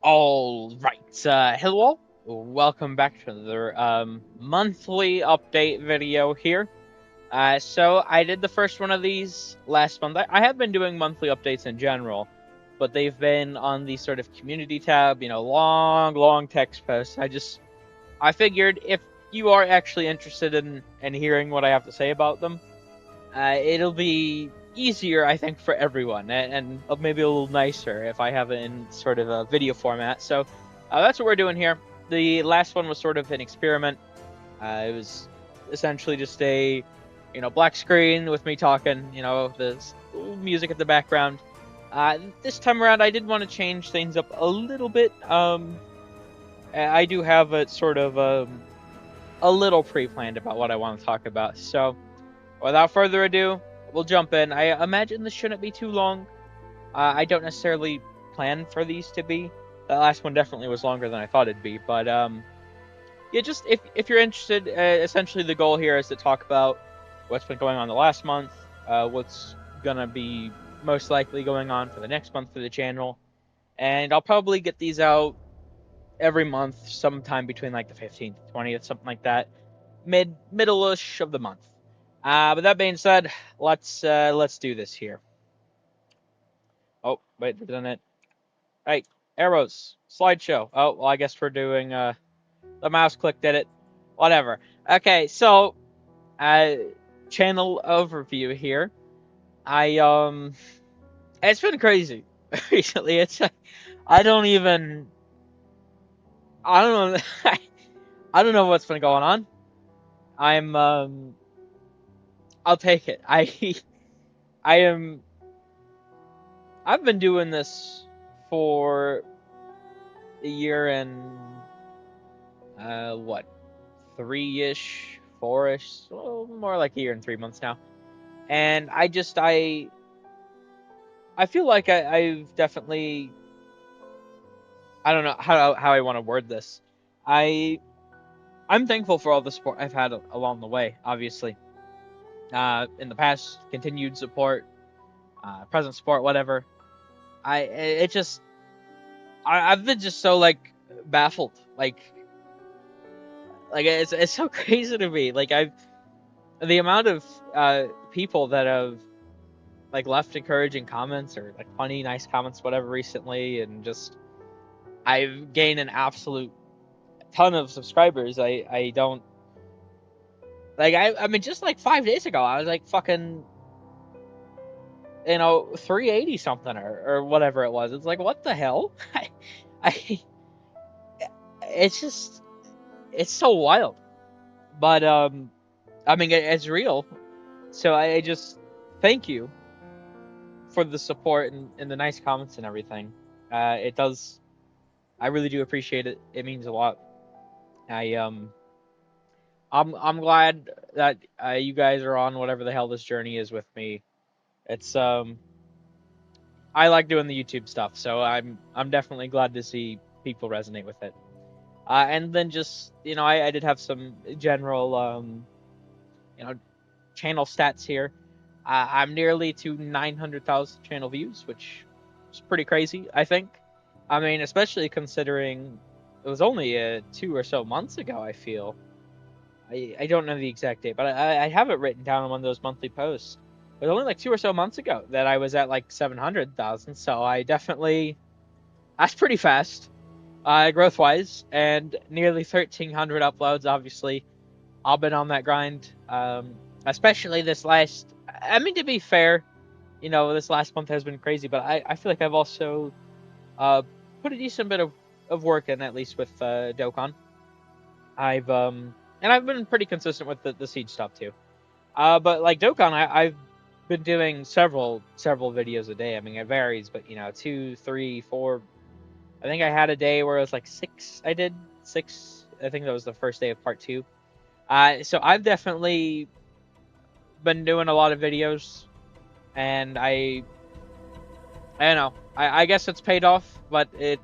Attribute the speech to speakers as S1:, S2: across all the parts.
S1: All right, hello all. Welcome back to the monthly update video here. So I did the first one of these last month. I have been doing monthly updates in general, but they've been on the sort of community tab, long text posts. I figured if you are actually interested in hearing what I have to say about them, it'll be easier, I think, for everyone, and maybe a little nicer if I have it in sort of a video format. So that's what we're doing here. The last one was sort of an experiment. It was essentially just a, black screen with me talking, the music at the background. This time around, I did want to change things up a little bit. I do have it sort of a little pre-planned about what I want to talk about. So without further ado, we'll jump in. I imagine this shouldn't be too long. I don't necessarily plan for these to be. That last one definitely was longer than I thought it'd be, but yeah, just if you're interested, essentially the goal here is to talk about what's been going on the last month, what's gonna be most likely going on for the next month for the channel, and I'll probably get these out every month, sometime between like the 15th, 20th, something like that, middle-ish of the month. But that being said, let's do this here. Oh, wait, didn't it? Hey, arrows, slideshow. Oh, well, I guess we're doing the mouse click did it. Whatever. Okay, so channel overview here. It's been crazy recently. I don't even I don't know I don't know what's been going on. I'll take it. I am I've been doing this for a year and what, 3-ish, 4-ish, well, more like a year and 3 months now. And I feel like I've definitely, I don't know how I want to word this. I'm thankful for all the support I've had along the way. Obviously, in the past, continued support, present support, whatever. I've been just so like baffled, like it's so crazy to me. Like the amount of people that have like left encouraging comments or like funny, nice comments, whatever, recently, and just I've gained an absolute ton of subscribers. I don't like I mean, just like 5 days ago, I was like fucking 380 something or whatever it was. It's like, what the hell? I it's just it's so wild. But I mean, it's real. So I just thank you for the support and the nice comments and everything. It does. I really do appreciate it. It means a lot. I I'm glad that you guys are on whatever the hell this journey is with me. It's I like doing the YouTube stuff, so I'm definitely glad to see people resonate with it. And then just I did have some general you know channel stats here. I'm nearly to 900,000 channel views, which is pretty crazy, I think. I mean, especially considering it was only 2 or so months ago, I feel. I don't know the exact date, but I have it written down on one of those monthly posts. It was only like 2 or so months ago that I was at like 700,000, so I definitely, that's pretty fast, growth wise, and nearly 1,300 uploads. Obviously, I've been on that grind, especially this last. I mean, to be fair, this last month has been crazy, but I feel like I've also uh, put a decent bit of work in, at least with Dokkan. And I've been pretty consistent with the Siege stuff too. But like Dokkan, I've been doing several videos a day. I mean, it varies, but 2, 3, 4. I think I had a day where it was like 6. I did 6. I think that was the first day of part 2. So I've definitely been doing a lot of videos, and I don't know. I guess it's paid off, but it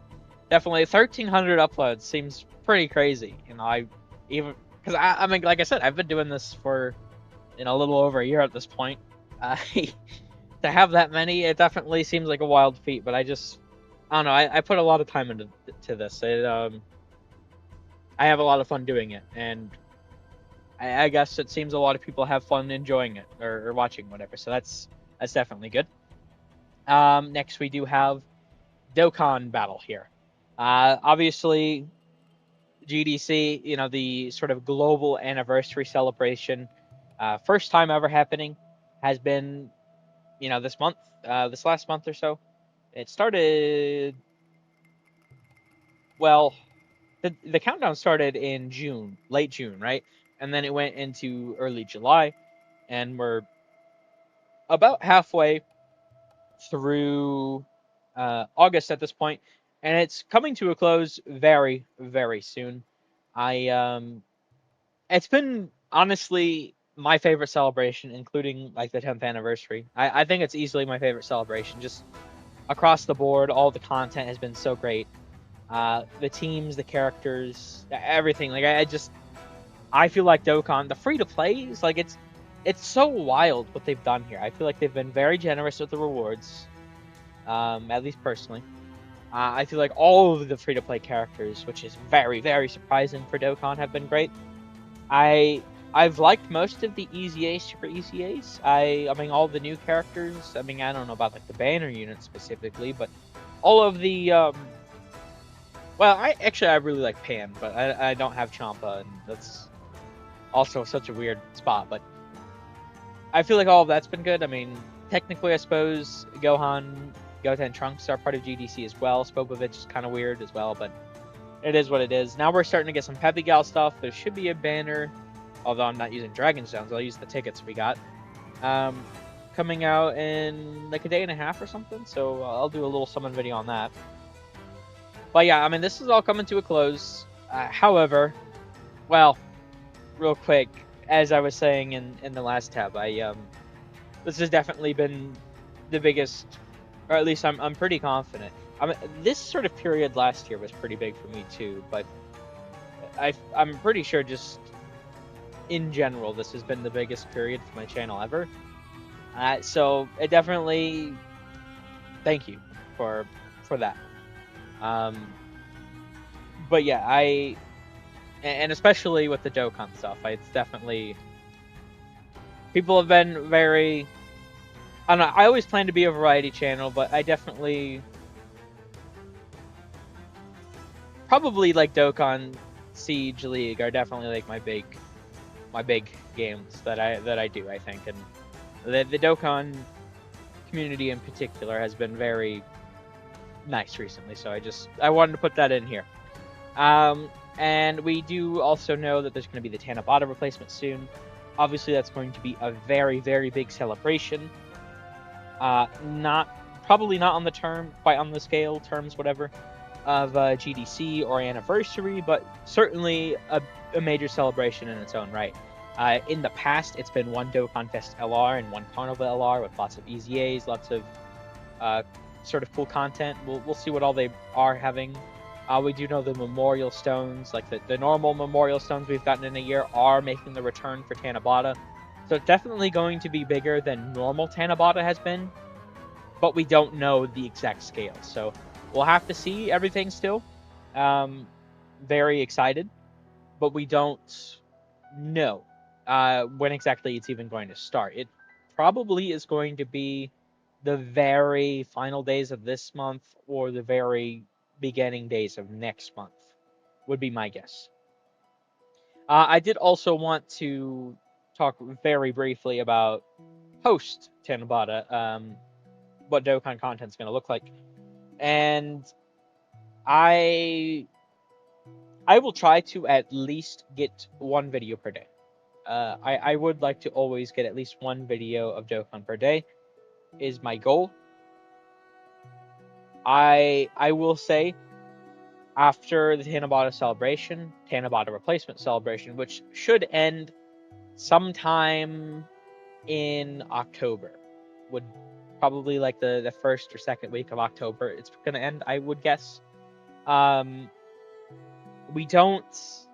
S1: definitely 1,300 uploads seems pretty crazy. I even because I mean, like I said, I've been doing this for a little over a year at this point. To have that many, it definitely seems like a wild feat. But I don't know. I put a lot of time into this. I have a lot of fun doing it, and I guess it seems a lot of people have fun enjoying it or watching whatever. So that's definitely good. Next we do have Dokkan battle here. Obviously, GDC, the sort of global anniversary celebration, first time ever happening, has been, this month, this last month or so. It started, well, the countdown started in June, late June, right? And then it went into early July, and we're about halfway through August at this point, and it's coming to a close very, very soon. It's been honestly my favorite celebration, including like the 10th anniversary. I think it's easily my favorite celebration. Just across the board, all the content has been so great. The teams, the characters, everything. Like I feel like Dokkan, the free to plays, like it's so wild what they've done here. I feel like they've been very generous with the rewards, at least personally. I feel like all of the free to play characters, which is very, very surprising for Dokkan, have been great. I I've liked most of the Easy Ace, Super Easy Ace. I mean all the new characters. I mean I don't know about like the banner unit specifically, but all of the well, I really like Pan, but I don't have Champa, and that's also such a weird spot. But I feel like all of that's been good. I mean, technically, I suppose Gohan, Goten, Trunks are part of GDC as well. Spopovich is kind of weird as well, but it is what it is. Now we're starting to get some Peppy Gal stuff. There should be a banner, although I'm not using Dragon Stones. I'll use the tickets we got. Coming out in like a day and a half or something, so I'll do a little summon video on that. But yeah, I mean, this is all coming to a close. However, well, real quick, as I was saying in the last tab, this has definitely been the biggest, or at least I'm pretty confident. I mean, this sort of period last year was pretty big for me too, but I'm pretty sure just in general this has been the biggest period for my channel ever. So it definitely thank you for that. But yeah, and especially with the Dokkan stuff, it's definitely people have been very. I don't know. I always plan to be a variety channel, but I definitely probably like Dokkan, Siege, League are definitely like my big games that I do. I think, and the Dokkan community in particular has been very nice recently. So I wanted to put that in here. And we do also know that there's going to be the Tanabata replacement soon. Obviously, that's going to be a very, very big celebration. Probably not on the quite on the scale, terms, whatever, of GDC or anniversary, but certainly a major celebration in its own right. In the past, it's been one Dokkan Fest LR and one Carnival LR with lots of Easy A's, lots of sort of cool content. We'll see what all they are having. We do know the memorial stones, like the normal memorial stones we've gotten in a year, are making the return for Tanabata. So it's definitely going to be bigger than normal Tanabata has been, but we don't know the exact scale. So we'll have to see everything still. Very excited, but we don't know when exactly it's even going to start. It probably is going to be the very final days of this month or the very beginning days of next month, would be my guess. I did also want to talk very briefly about post Tanabata, what Dokkan content's going to look like, and I will try to at least get one video per day. I would like to always get at least one video of Dokkan per day, is my goal. I will say, after the Tanabata celebration, Tanabata replacement celebration, which should end sometime in October, would probably like the first or second week of October. It's gonna end, I would guess. We don't.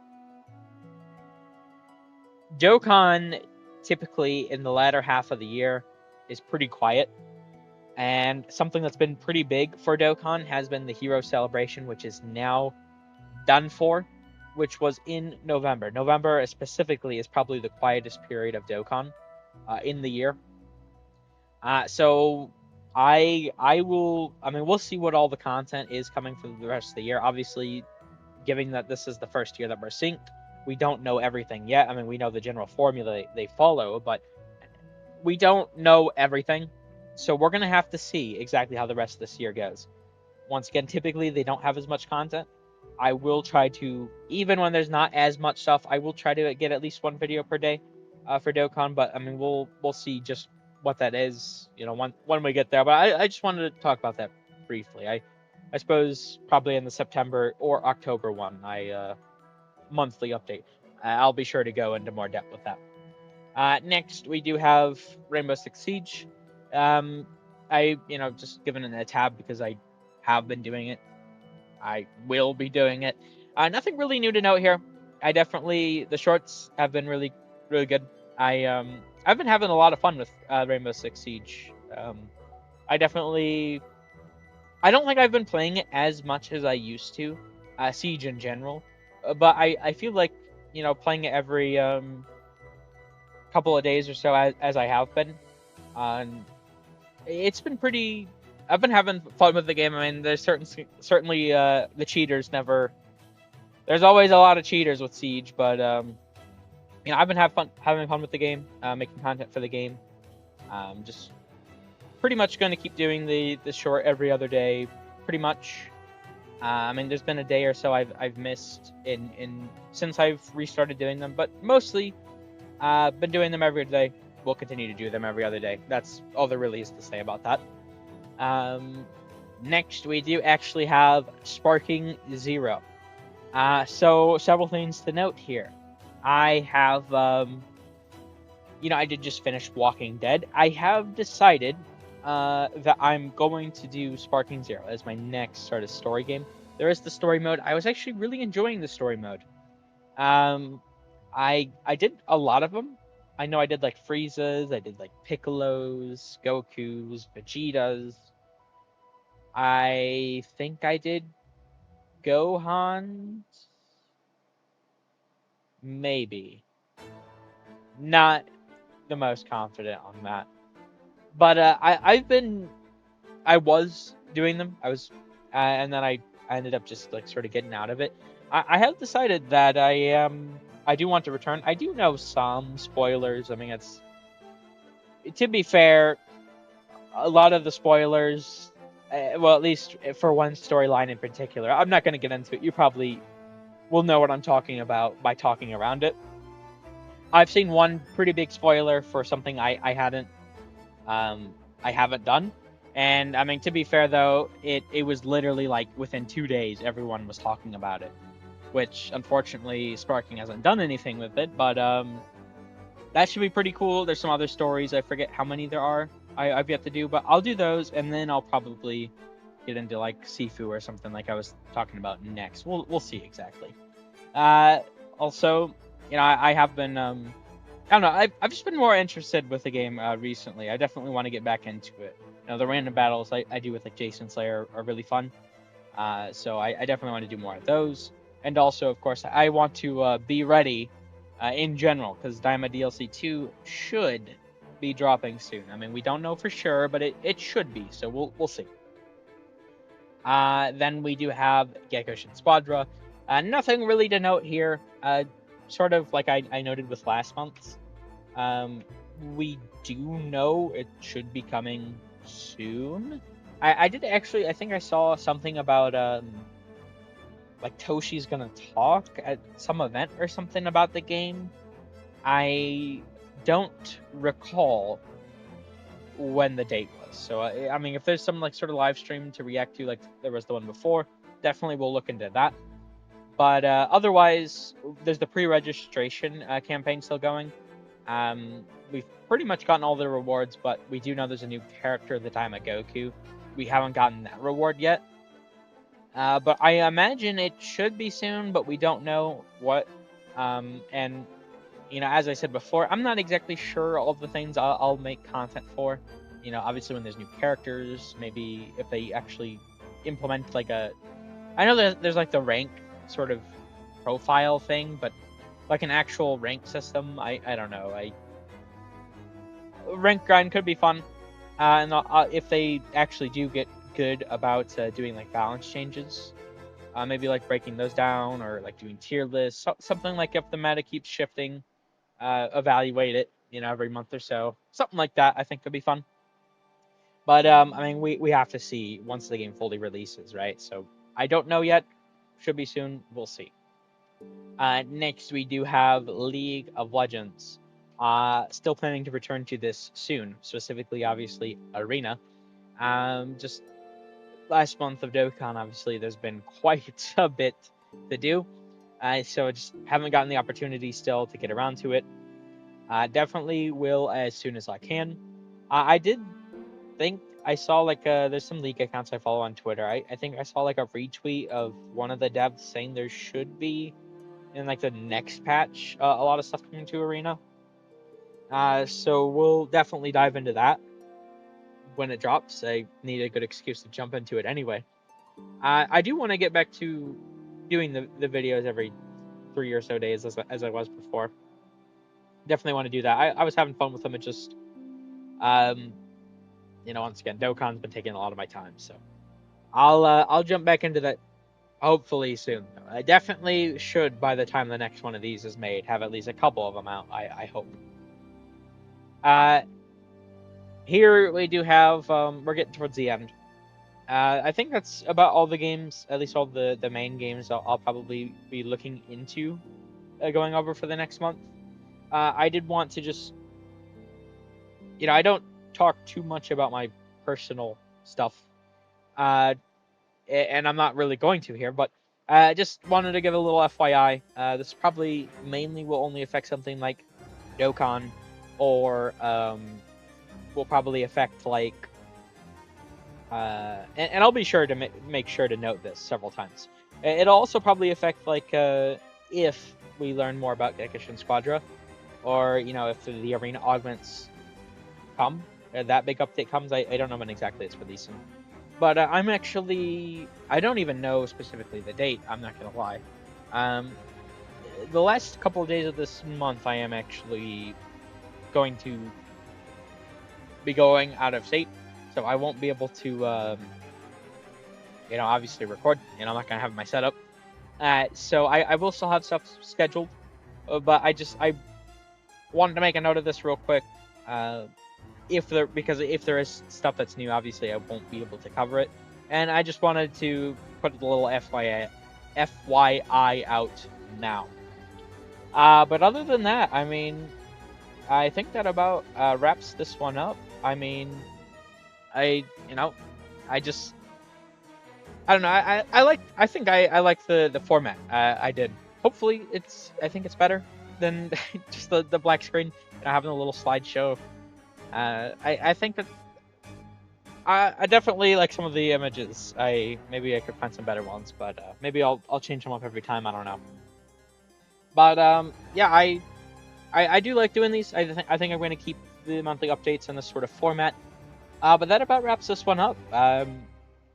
S1: Dokkan typically in the latter half of the year is pretty quiet. And something that's been pretty big for Dokkan has been the Hero Celebration, which is now done for, which was in November. November specifically is probably the quietest period of Dokkan in the year. So we'll see what all the content is coming for the rest of the year. Obviously, given that this is the first year that we're synced, we don't know everything yet. I mean, we know the general formula they follow, but we don't know everything. So we're gonna have to see exactly how the rest of this year goes. Once again, typically they don't have as much content. I will try to, even when there's not as much stuff, I will try to get at least one video per day for Dokkan. But I mean, we'll see just what that is, when we get there. But I just wanted to talk about that briefly. I suppose probably in the September or October one, monthly update. I'll be sure to go into more depth with that. Next, we do have Rainbow Six Siege. I just given it a tab because I have been doing it. I will be doing it. Nothing really new to note here. The shorts have been really really good. I've been having a lot of fun with Rainbow Six Siege. I don't think I've been playing it as much as I used to, Siege in general, but I feel like playing it every couple of days or so as I have been. It's been pretty. I've been having fun with the game. I mean, there's certainly the cheaters never. There's always a lot of cheaters with Siege, but I've been having fun with the game, making content for the game. Just pretty much going to keep doing the short every other day, pretty much. I mean, there's been a day or so I've missed in since I've restarted doing them, but mostly been doing them every day. We'll continue to do them every other day. That's all there really is to say about that. Next, we do actually have Sparking Zero. So several things to note here. I have, I did just finish Walking Dead. I have decided that I'm going to do Sparking Zero as my next sort of story game. There is the story mode. I was actually really enjoying the story mode. I did a lot of them. I know I did like Frieza's, I did like Piccolos, Goku's, Vegeta's. I think I did Gohan's. Maybe. Not the most confident on that. But I was doing them. And then I ended up just like sort of getting out of it. I have decided that I do want to return. I do know some spoilers. I mean, to be fair, a lot of the spoilers, well, at least for one storyline in particular, I'm not going to get into it. You probably will know what I'm talking about by talking around it. I've seen one pretty big spoiler for something I haven't done. And I mean, to be fair though, it was literally like within 2 days, everyone was talking about it. Which unfortunately Sparking hasn't done anything with it, but that should be pretty cool. There's some other stories, I forget how many there are I've yet to do, but I'll do those and then I'll probably get into like Sifu or something like I was talking about next. We'll see exactly. Also, I have been I don't know, I've just been more interested with the game recently. I definitely want to get back into it. The random battles I do with like Jason Slayer are really fun. So I definitely want to do more of those. And also, of course, I want to be ready in general, because Daima DLC 2 should be dropping soon. I mean, we don't know for sure, but it should be, so we'll see. Then we do have Gekoshin Squadra. Nothing really to note here. Sort of like I noted with last month's. We do know it should be coming soon. I did actually, I think I saw something about like Toshi's gonna talk at some event or something about the game. I don't recall when the date was. So I mean, if there's some like sort of live stream to react to, like there was the one before, definitely we'll look into that. But otherwise, there's the pre-registration campaign still going. We've pretty much gotten all the rewards, but we do know there's a new character, the Daima Goku. We haven't gotten that reward yet. But I imagine it should be soon, but we don't know what. And, as I said before, I'm not exactly sure all the things I'll make content for. obviously when there's new characters, maybe if they actually implement like I know that there's like the rank sort of profile thing, but like an actual rank system, I don't know. Rank grind could be fun, and if they actually do get good about doing like balance changes, maybe like breaking those down or like doing tier lists, something like if the meta keeps shifting, evaluate it, every month or so, something like that. I think could be fun. But I mean, we have to see once the game fully releases, right? So I don't know yet. Should be soon. We'll see. Next, we do have League of Legends. Still planning to return to this soon, specifically, obviously, Arena. Just last month of Dokkan, obviously, there's been quite a bit to do. So I just haven't gotten the opportunity still to get around to it. Definitely will as soon as I can. I did think I saw like there's some leak accounts I follow on Twitter. I think I saw like a retweet of one of the devs saying there should be in like the next patch a lot of stuff coming to Arena. So we'll definitely dive into that when it drops. I need a good excuse to jump into it anyway. I do want to get back to doing the videos every 3 or so days as I was before. Definitely want to do that. I was having fun with them. It just um once again, Dokkan's been taking a lot of my time, so I'll jump back into that hopefully soon. I definitely should, by the time the next one of these is made, have at least a couple of them out. I hope. Uh, Here we do have we're getting towards the end. I think that's about all the games, at least all the main games. I'll probably be looking into going over for the next month. I did want to just, I don't talk too much about my personal stuff. And I'm not really going to here, but I just wanted to give a little FYI. This probably mainly will only affect something like Dokkan, or will probably affect like, and I'll be sure to make sure to note this several times. It'll also probably affect like if we learn more about Gekishin Squadra, or if the arena augments come, that big update comes. I don't know when exactly it's releasing. But I don't even know specifically the date. I'm not gonna lie. Um, the last couple of days of this month, I am actually going to be going out of state, so I won't be able to, obviously record. I'm not gonna have my setup. So I will still have stuff scheduled, but I wanted to make a note of this real quick. Because if there is stuff that's new, obviously I won't be able to cover it, and I just wanted to put a little FYI out now. But other than that, I mean, I think that about wraps this one up. I mean, I you know, I just I don't know. I think I like the format. I did. Hopefully, I think it's better than just the black screen and having a little slideshow. I think that I definitely like some of the images. Maybe I could find some better ones, but maybe I'll change them up every time. I don't know. But yeah, I do like doing these. I think I'm going to keep the monthly updates in this sort of format. But that about wraps this one up.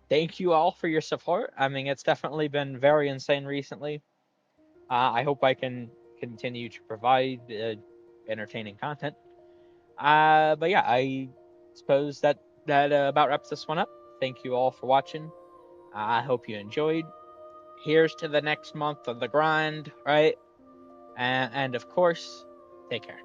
S1: Thank you all for your support. I mean, it's definitely been very insane recently. I hope I can continue to provide entertaining content. But yeah, I suppose that about wraps this one up. Thank you all for watching. I hope you enjoyed. Here's to the next month of the grind, right? And of course, take care.